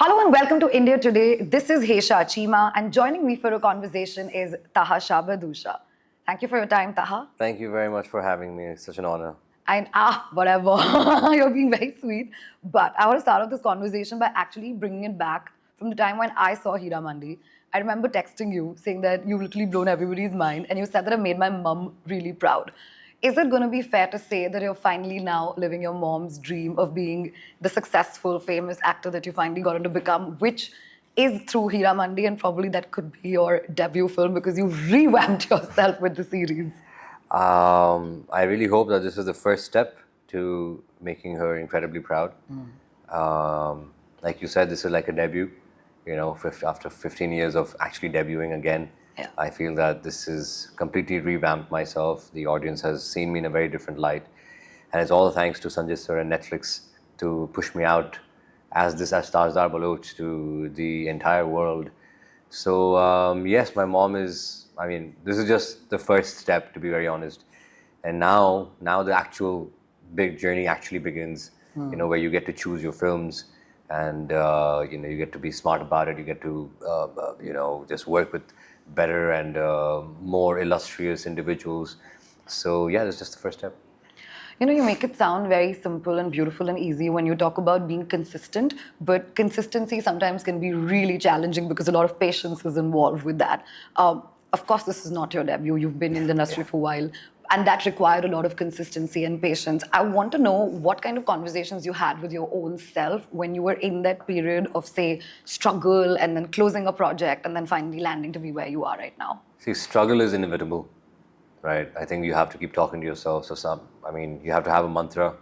Hello and welcome to India Today. This is Hesha Chimah, and joining me for a conversation is Taha Shah Badussha. Thank you for your time, Taha. Thank you very much for having me. It's such an honor. And whatever. You're being very sweet. But I want to start off this conversation by actually bringing it back from the time when I saw Heeramandi. I remember texting you saying that you've literally blown everybody's mind, and you said that I made my mum really proud. Is it going to be fair to say that you're finally now living your mom's dream of being the successful, famous actor that you finally got on to become, which is through Heeramandi, and probably that could be your debut film because you revamped yourself with the series? I really hope that this is the first step to making her incredibly proud. Like you said, this is like a debut. You know, after 15 years of actually debuting again, Yeah. I feel that this is completely revamped myself. The audience has seen me in a very different light. And it's all thanks to Sanjay sir and Netflix to push me out as Tajadar Baloch to the entire world. So, yes, my mom is, this is just the first step, to be very honest. And now the actual big journey actually begins, where you get to choose your films and, you get to be smart about it. You get to, just work with better and more illustrious individuals. So, yeah, that's just the first step. You know, you make it sound very simple and beautiful and easy when you talk about being consistent, but consistency sometimes can be really challenging because a lot of patience is involved with that. Of course, this is not your debut. You've been in the industry for a while, and that required a lot of consistency and patience. I want to know what kind of conversations you had with your own self when you were in that period of, say, struggle and then closing a project and then finally landing to be where you are right now. See, struggle is inevitable. Right, I think you have to keep talking to yourself. You have to have a mantra.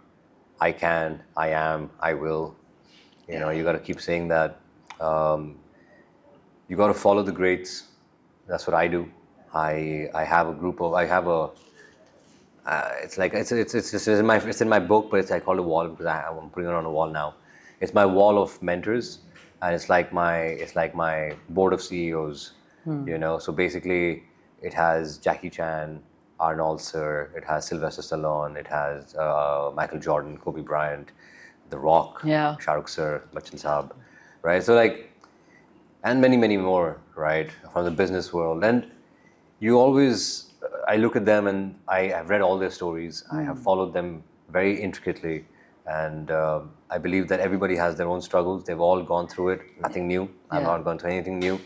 I can, I am, I will. You got to keep saying that. You got to follow the greats. That's what I do. I have a group of. I have a. It's in my book, but I call it a wall because I'm putting it on a wall now. It's my wall of mentors, and it's like my board of CEOs. So basically, it has Jackie Chan, Arnold Sir, it has Sylvester Stallone, it has Michael Jordan, Kobe Bryant, The Rock, Yeah. Shah Rukh Sir, Bachchan Saab, right? So and many, many more, right, from the business world. And I look at them and I've read all their stories. I have followed them very intricately. And I believe that everybody has their own struggles. They've all gone through it, nothing new. I've not gone through anything new.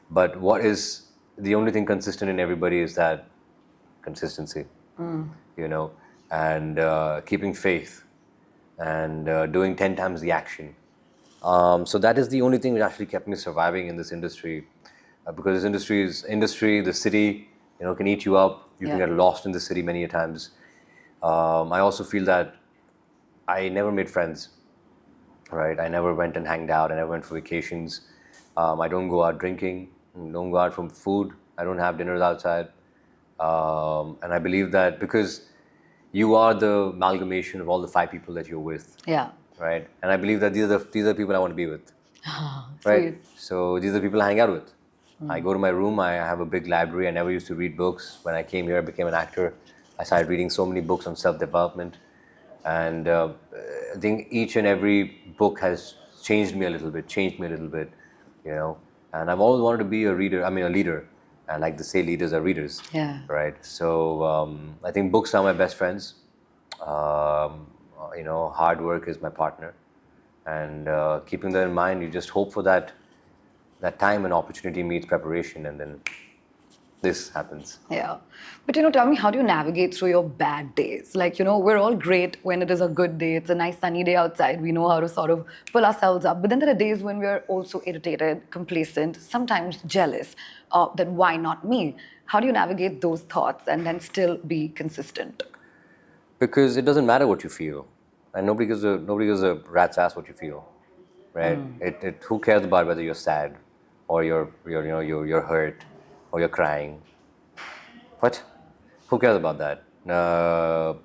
But what is the only thing consistent in everybody is that consistency, and keeping faith and doing 10 times the action. So that is the only thing which actually kept me surviving in this industry, because this industry, the city, can eat you up. You can get lost in the city many a times. I also feel that I never made friends, right? I never went and hanged out. I never went for vacations. I don't go out drinking. Don't go out for food. I don't have dinners outside. And I believe that because you are the amalgamation of all the 5 people that you're with. Yeah. Right? And I believe that these are the people I want to be with. Right? Sweet. So these are the people I hang out with. I go to my room, I have a big library. I never used to read books. When I came here, I became an actor. I started reading so many books on self-development. And I think each and every book has changed me a little bit, And I've always wanted to be a leader. And like they say, leaders are readers. Yeah. Right. So I think books are my best friends. Hard work is my partner, and keeping that in mind, you just hope for that time and opportunity meets preparation, and then this happens. Yeah. But tell me, how do you navigate through your bad days? We're all great when it is a good day. It's a nice sunny day outside. We know how to sort of pull ourselves up. But then there are days when we're also irritated, complacent, sometimes jealous that why not me? How do you navigate those thoughts and then still be consistent? Because it doesn't matter what you feel. And nobody gives a rat's ass what you feel. Right? Who cares about whether you're sad or you're hurt or you're crying? What? Who cares about that?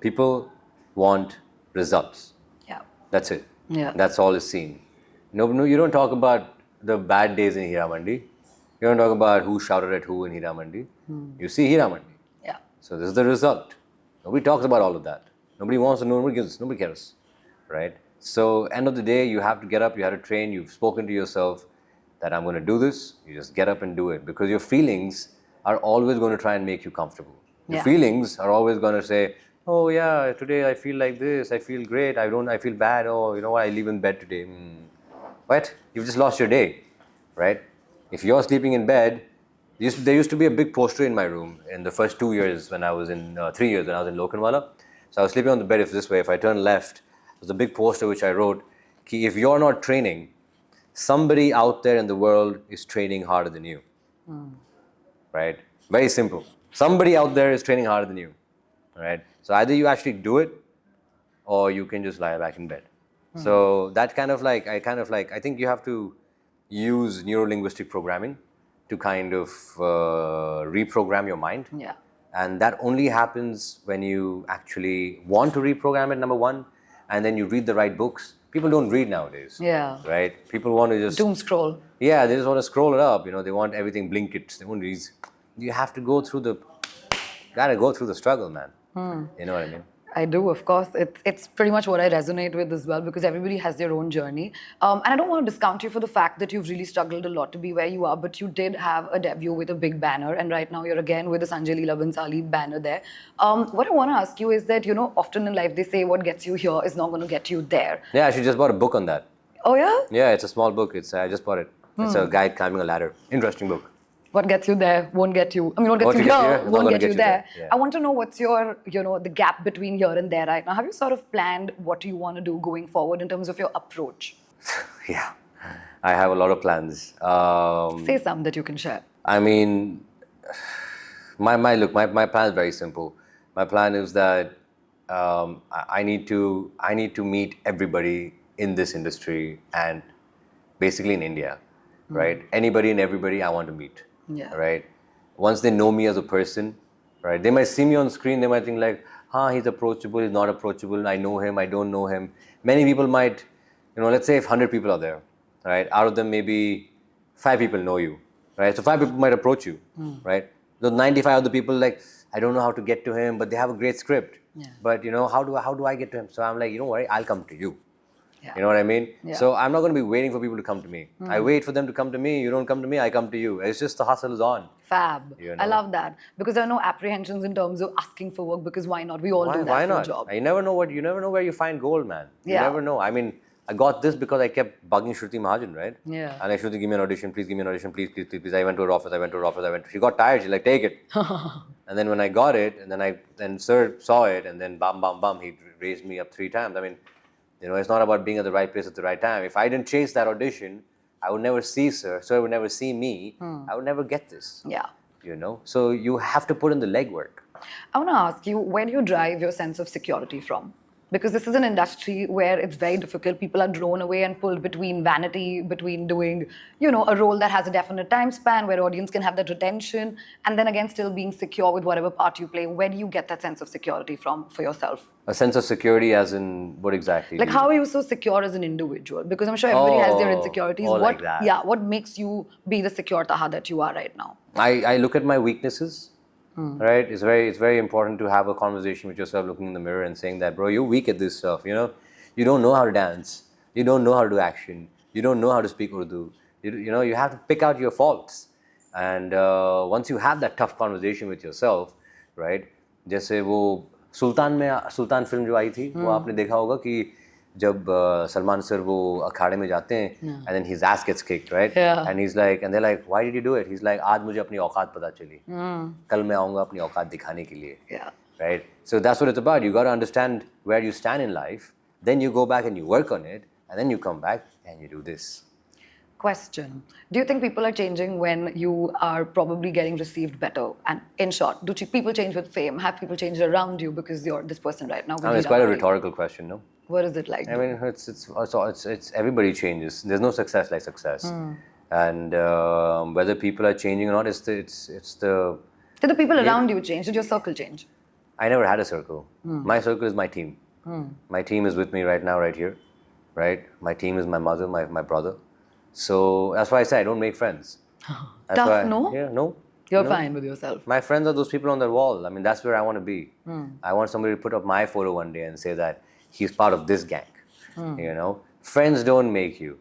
People want results. Yeah. That's it. Yeah. That's all is seen. No, you don't talk about the bad days in Heeramandi. You don't talk about who shouted at who in Heeramandi. You see Heeramandi. Yeah. So this is the result. Nobody talks about all of that. Nobody wants to know. Nobody cares, right? So end of the day, you have to get up, you have to train, you've spoken to yourself that I'm going to do this. You just get up and do it, because your feelings are always going to try and make you comfortable. Your Yeah. feelings are always going to say, oh yeah, today I feel like this, I feel great, I feel bad, oh, you know what, I leave in bed today. What? You've just lost your day, right? If you're sleeping in bed, there used to be a big poster in my room in the first 2 years when I was in, 3 years when I was in Lokanwala. So I was sleeping on the bed this way. If I turn left, there's a big poster which I wrote, ki if you're not training, somebody out there in the world is training harder than you. Right? Very simple. Somebody out there is training harder than you. Right? So either you actually do it, or you can just lie back in bed. So that I think you have to use neuro-linguistic programming to kind of reprogram your mind. Yeah. And that only happens when you actually want to reprogram it, number one, and then you read the right books. People don't read nowadays. Yeah. Right? People want to just... Doom scroll. Yeah, they just want to scroll it up. They want everything blinkets. They want these... You have to go through the... Gotta go through the struggle, man. You know what I mean? I do, of course. It's pretty much what I resonate with as well, because everybody has their own journey. And I don't want to discount you for the fact that you've really struggled a lot to be where you are, but you did have a debut with a big banner, and right now you're again with the Sanjay, Leela, Bhansali banner there. What I want to ask you is that, often in life they say what gets you here is not going to get you there. Yeah, I actually just bought a book on that. Oh yeah? Yeah, it's a small book. I just bought it. It's a guide climbing a ladder. Interesting book. What gets you there won't get you. What gets you here won't get you there. Yeah. I want to know what's your, the gap between here and there right now. Have you sort of planned what you want to do going forward in terms of your approach? Yeah, I have a lot of plans. Say some that you can share. I mean, my plan is very simple. My plan is that I need to meet everybody in this industry and basically in India, right? Anybody and everybody I want to meet. Yeah. Right. Once they know me as a person, right? They might see me on screen. They might think like, he's approachable. He's not approachable. I know him. I don't know him. Many people might, let's say if 100 people are there, right? Out of them, maybe 5 people know you, right? So 5 people might approach you, right? The 95 other people like, I don't know how to get to him, but they have a great script. Yeah. But how do I get to him? So I'm like, worry, I'll come to you. Yeah. You know what I mean? Yeah. So I'm not going to be waiting for people to come to me. I wait for them to come to me. You don't come to me, I come to you. It's just the hustle is on. Fab. I love that. Because there are no apprehensions in terms of asking for work, because why not? We all do that why for not? a job. You never know where you find gold, man. You Yeah. never know. I mean, I got this because I kept bugging Shruti Mahajan, right? Yeah. And like, Shruti, give me an audition, please give me an audition, please. I went to her office, She got tired, she's like, take it. And then when I got it, and then Sir saw it, and then bam, he raised me up 3 times. I mean, it's not about being at the right place at the right time. If I didn't chase that audition, I would never see Sir. Sir would never see me. I would never get this. Yeah. So you have to put in the legwork. I want to ask you, where do you drive your sense of security from? Because this is an industry where it's very difficult. People are drawn away and pulled between vanity, between doing, a role that has a definite time span where audience can have that retention, and then again still being secure with whatever part you play. Where do you get that sense of security from for yourself? A sense of security as in what exactly? Like, how are you so secure as an individual? Because I'm sure everybody has their insecurities. Like that. Yeah, what makes you be the secure Taha that you are right now? I look at my weaknesses. Right? It's very important to have a conversation with yourself, looking in the mirror and saying that, bro, you're weak at this stuff. You don't know how to dance. You don't know how to do action. You don't know how to speak Urdu. You have to pick out your faults. And once you have that tough conversation with yourself, right? जैसे वो सुल्तान film जो आई थी, वो आपने देखा होगा कि जब सलमान सर वो अखाड़े में जाते हैं, and then his ass gets kicked, right? Yeah. And he's like, and they're like, why did you do it? He's like, आज मुझे अपनी औकात पता चली, कल मैं आऊँगा अपनी औकात दिखाने के लिए. Yeah. Right? So that's what it's about. You got to understand where you stand in life, then you go back and you work on it, and then you come back and you do this. Question. Do you think people are changing when you are probably getting received better? And in short, do people change with fame? Have people changed around you because you're this person right now? I mean, it's quite a rhetorical question, no? What is it like? I mean, it's everybody changes. There's no success like success. And whether people are changing or not, it's the... Did the people around you change? Did your circle change? I never had a circle. My circle is my team. My team is with me right now, right here. Right? My team is my mother, my brother. So that's why I say I don't make friends. Tough, no? Yeah, no. You're fine with yourself. My friends are those people on the wall. I mean, that's where I want to be. I want somebody to put up my photo one day and say that he's part of this gang. You know, friends don't make you,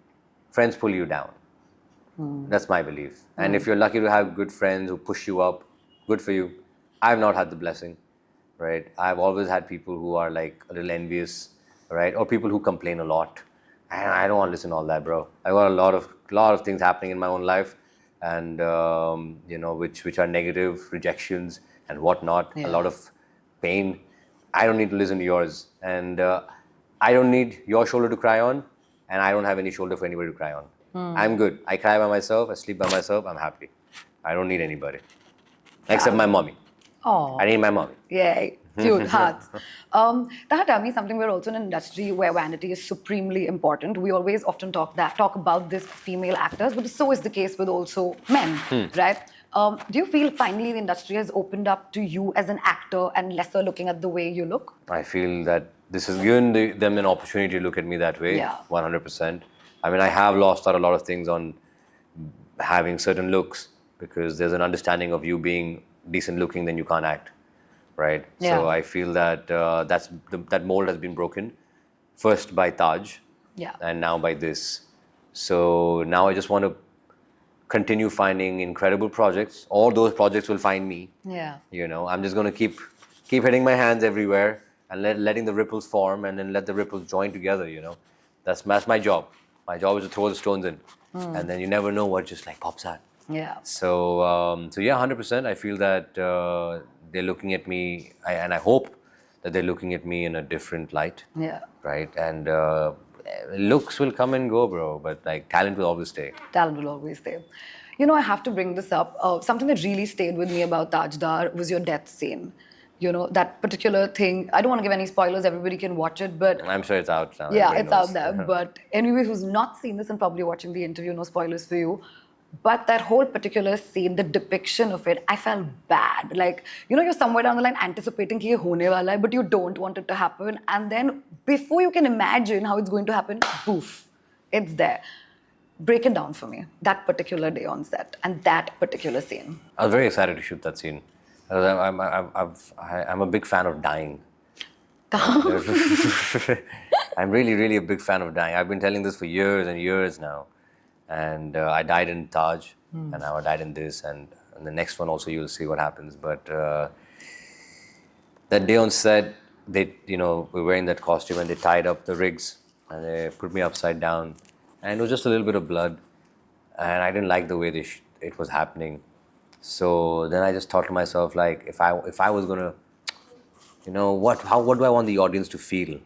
friends pull you down. That's my belief. And if you're lucky to have good friends who push you up, good for you. I've not had the blessing, right? I've always had people who are like a little envious, right? Or people who complain a lot. And I don't want to listen to all that, bro. I got a lot of things happening in my own life, and you know, which are negative rejections and whatnot. A lot of pain. I don't need to listen to yours, and I don't need your shoulder to cry on, and I don't have any shoulder for anybody to cry on. I'm good. I cry by myself. I sleep by myself. I'm happy. I don't need anybody except my mommy. Oh. I need my mommy. Yay. Cute hearts. Taha, tell me something. We're also in an industry where vanity is supremely important. We always often talk about this female actors, but so is the case with also men, right? Do you feel finally the industry has opened up to you as an actor and lesser looking at the way you look? I feel that this has given them an opportunity to look at me that way. Yeah. 100%. I mean, I have lost out a lot of things on having certain looks, because there's an understanding of you being decent looking, then you can't act, right? Yeah. So I feel that that mold has been broken, first by Taj, Yeah. and now by this. So now I just want to continue finding incredible projects. All those projects will find me. Yeah. You know, I'm just going to keep hitting my hands everywhere and letting the ripples form, and then let the ripples join together. You know, that's my job. My job is to throw the stones in, and then you never know what just like pops out. Yeah. So yeah, 100%. I feel that they're looking at me, and I hope that they're looking at me in a different light. Yeah. Right. And looks will come and go, bro, but like talent will always stay. Talent will always stay. You know, I have to bring this up. Something that really stayed with me about Tajadar was your death scene. You know, that particular thing. I don't want to give any spoilers. Everybody can watch it, but I'm sure it's out now. yeah, Everybody it's out knows. there. But anybody who's not seen this and probably watching the interview, no spoilers for you. But that whole particular scene, the depiction of it, I felt bad. Like, you know, you're somewhere down the line anticipating कि ये होने वाला है, but you don't want it to happen. And then before you can imagine how it's going to happen, poof, it's there. Break it down for me, that particular day on set and that particular scene. I was very excited to shoot that scene. I'm a big fan of dying. I'm really, really a big fan of dying. I've been telling this for years and years now. And I died in Taj, and now I died in this, and the next one also you'll see what happens. But that day on set, we were wearing that costume, and they tied up the rigs, and they put me upside down, and it was just a little bit of blood, and I didn't like the way it was happening. So then I just thought to myself, like, if I was gonna, what do I want the audience to feel?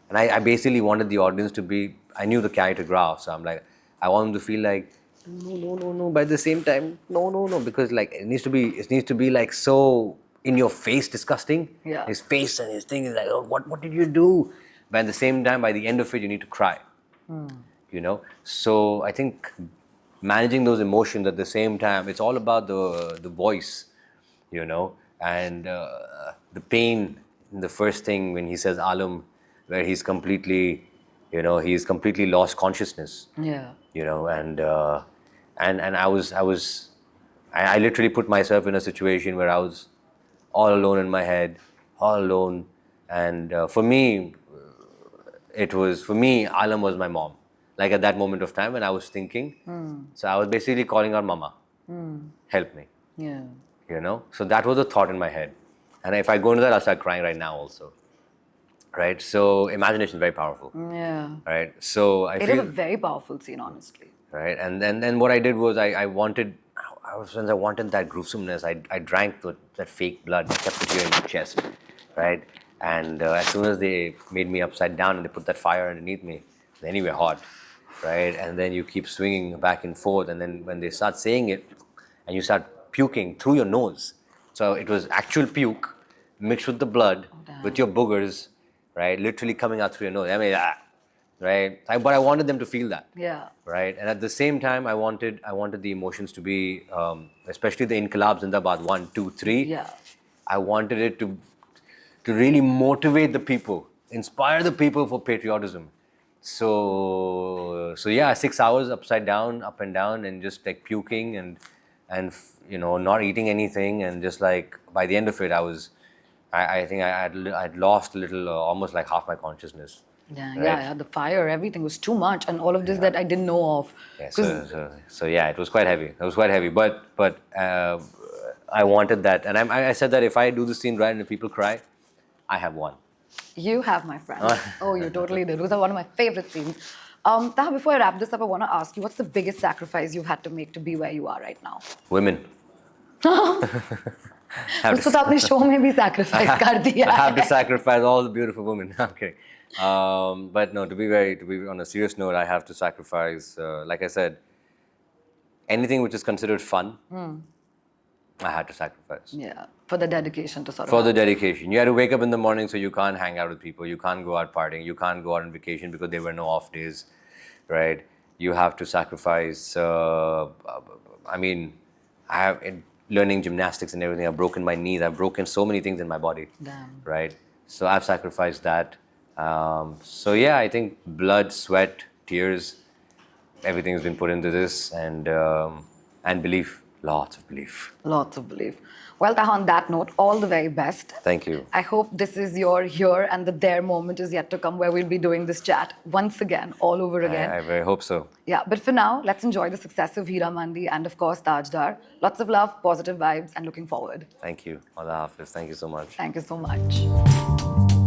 And I basically wanted the audience to be, I knew the character graph, so I'm like, I want them to feel like, no, but at the same time, no, because like it needs to be like so in your face disgusting. Yeah. His face and his thing is like, oh, what did you do? But at the same time, by the end of it, you need to cry. You know? So I think managing those emotions at the same time, it's all about the voice, and the pain in the first thing when he says Alam, where he's completely lost consciousness. Yeah. And I literally put myself in a situation where I was all alone in my head, all alone. And for me, Alam was my mom. Like at that moment of time when I was thinking, so I was basically calling her Mama, help me. Yeah. So that was a thought in my head. And if I go into that, I'll start crying right now also. Right? So imagination is very powerful. Yeah. Right? So It is a very powerful scene, honestly. Right? And then what I did was since I wanted that gruesomeness, I drank that fake blood, I kept it here in my chest. Right? And as soon as they made me upside down and they put that fire underneath me, then you were hot. Right? And then you keep swinging back and forth, and then when they start saying it, and you start puking through your nose. So it was actual puke mixed with the blood, with your boogers, right? Literally coming out through your nose. I mean, right? But I wanted them to feel that. Yeah. Right? And at the same time, I wanted the emotions to be, especially the Inqilab Zindabad 1, 2, 3. Yeah. I wanted it to really motivate the people, inspire the people for patriotism. So yeah, 6 hours upside down, up and down, and just like puking and not eating anything, and just like by the end of it, I think I'd lost a little, almost like half my consciousness. Yeah. The fire, everything was too much, and all of this that I didn't know of. Yeah, 'Cause- so yeah, it was quite heavy. It was quite heavy, but I wanted that, and I said that if I do the scene right and if people cry, I have won. You have my friend. Oh, you totally did. Those are one of my favorite scenes. Taha, before I wrap this up, I want to ask you, what's the biggest sacrifice you've had to make to be where you are right now? Women. उसको तो आपने show में भी sacrifice कर दिया I have to है. sacrifice all the beautiful women. I'm kidding. But no, to be on a serious note, I have to sacrifice, like I said, anything which is considered fun, I had to sacrifice. Yeah, for the dedication to sort of. For the dedication. You had to wake up in the morning, so you can't hang out with people. You can't go out partying. You can't go out on vacation because there were no off days, right? You have to sacrifice. I mean, I have learning gymnastics and everything. I've broken my knees. I've broken so many things in my body. Damn. Right? So I've sacrificed that. So yeah, I think blood, sweat, tears, everything has been put into this, and belief. Lots of belief. Lots of belief. Well, Taha, on that note, all the very best. Thank you. I hope this is your here and the there moment is yet to come where we'll be doing this chat once again, all over again. I very hope so. Yeah, but for now, let's enjoy the success of Heeramandi and, of course, Tajadar. Lots of love, positive vibes, and looking forward. Thank you. Allah Hafiz. Thank you so much. Thank you so much.